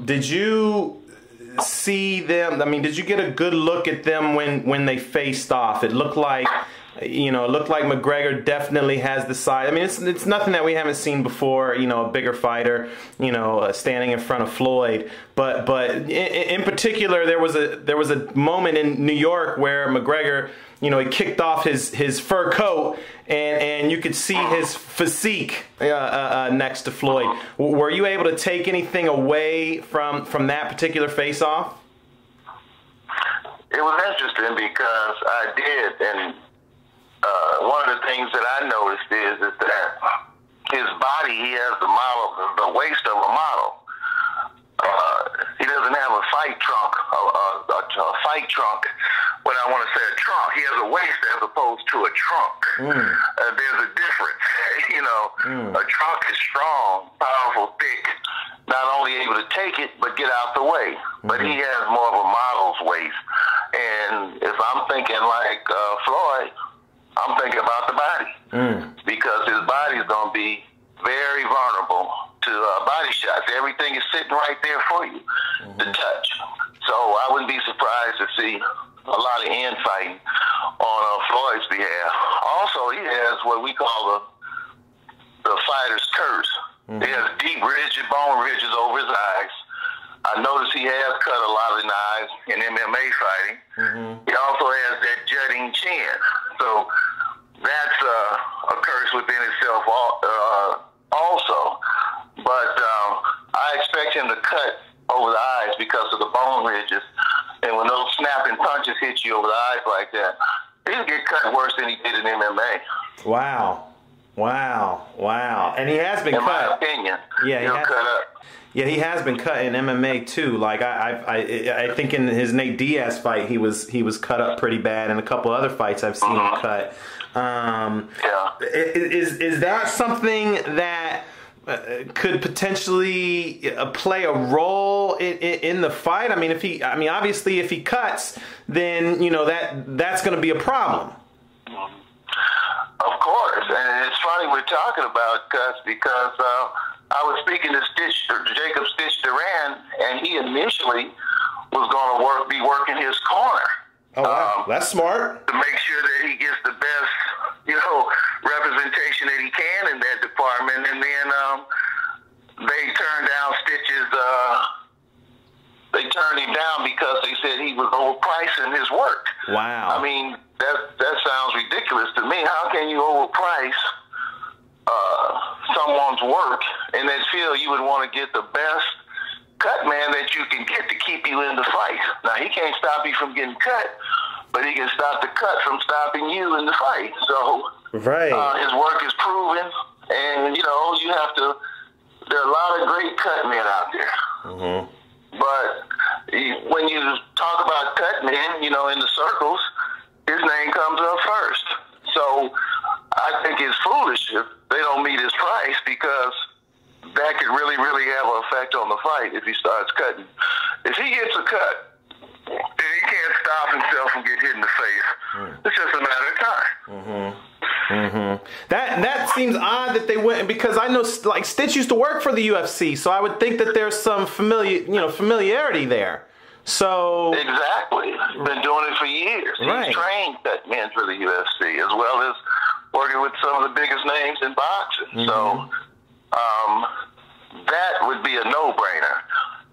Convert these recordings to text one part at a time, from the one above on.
Did you see them? I mean, did you get a good look at them when they faced off? It looked like, McGregor definitely has the size. I mean, it's nothing that we haven't seen before. A bigger fighter, standing in front of Floyd. But in particular, there was a moment in New York where McGregor, he kicked off his fur coat, and you could see his physique next to Floyd. Were you able to take anything away from that particular face-off? It was interesting because I did, and one of the things that I noticed is that his body, he has the waist of a model. He doesn't have a fight trunk, what I want to say, a trunk. He has a waist as opposed to a trunk. There's a difference. A trunk is strong, powerful, thick, not only able to take it, but get out the way. But he has more of a model's waist. And if I'm thinking like Floyd, I'm thinking about the body. Because his body is going to be very vulnerable to body shots. Everything is sitting right there for you to touch. So I wouldn't be surprised to see a lot of infighting on Floyd's behalf. Also, he has what we call the fighter's curse. He has deep bone ridges over his eyes. I noticed he has cut a lot of eyes in MMA fighting. He also has that jutting chin. So that's a curse within itself also. But I expect him to cut over the eyes because of the bone ridges. And when those snapping punches hit you over the eyes like that, he'll get cut worse than he did in MMA. Wow. And he has been cut. In my opinion, he'll cut up. Yeah, he has been cut in MMA too. Like I think in his Nate Diaz fight, he was cut up pretty bad. In a couple other fights, I've seen him cut. Is that something that could potentially play a role in the fight? I mean, obviously, if he cuts, then that's going to be a problem. Of course, and it's funny we're talking about cuts because I was speaking to Jacob Stitch Duran, and he initially was going to be working his corner. Oh, wow. That's smart. To make sure that he gets the best, representation that he can in that department. And then they turned down Stitch's. They turned him down because they said he was overpricing his work. Wow. I mean, that sounds ridiculous to me. How can you overprice someone's work in that field? You would want to get the best cut man that you can get to keep you in the fight. Now, he can't stop you from getting cut, but he can stop the cut from stopping you in the fight. So his work is proven, and, you have to – there are a lot of great cut men out there. But when you talk about cut men, in the circles, his name comes up first. So I think it's foolish if they don't meet his price because that could really, really have an effect on the fight if he starts cutting. If he gets a cut, and he can't stop himself from getting hit in the face, it's just a matter of time. That seems odd that they went, because I know like Stitch used to work for the UFC, so I would think that there's some familiarity there. So exactly, he's been doing it for years. He's trained cut men for the UFC as well as working with some of the biggest names in boxing. So that would be a no-brainer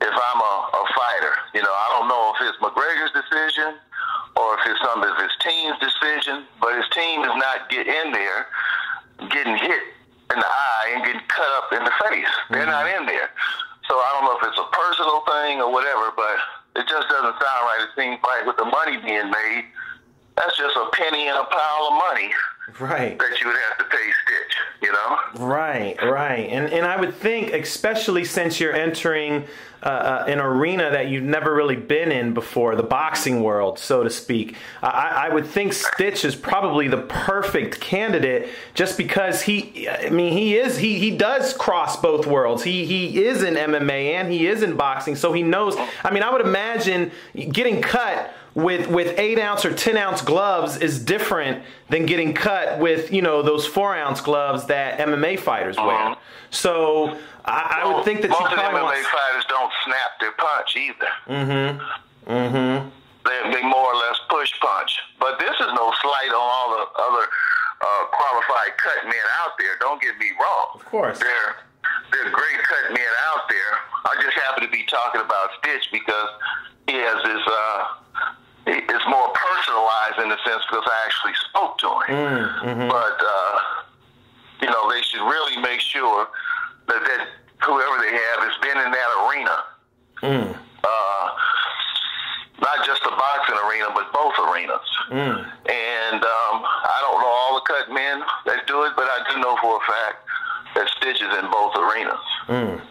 if I'm a fighter. I don't know if it's McGregor's decision or if it's some of his team's decision, but his team is not in there getting hit in the eye and getting cut up in the face. They're not in there. So I don't know if it's a personal thing or whatever, but it just doesn't sound right. It seems like with the money being made, that's just a penny in a pile of money. Right. That you would have to pay Stitch, Right. And I would think, especially since you're entering an arena that you've never really been in before, the boxing world, so to speak, I would think Stitch is probably the perfect candidate just because he does cross both worlds. He is in MMA and he is in boxing, so he knows. I mean, I would imagine getting cut with 8-ounce or 10-ounce gloves is different than getting cut with, you know, those 4-ounce gloves that MMA fighters wear. So I would think that most you of the probably MMA fighters don't snap their punch either. They more or less push punch. But this is no slight on all the other qualified cut men out there. Don't get me wrong. Of course. They're great cut men out there. I just happen to be talking about Stitch because he has this, it's more personalized in the sense because I actually spoke to him. But, you know, they should really make sure that whoever they have has been in that arena. Not just the boxing arena, but both arenas. And I don't know all the cut men that do it, but I do know for a fact that Stitch is in both arenas.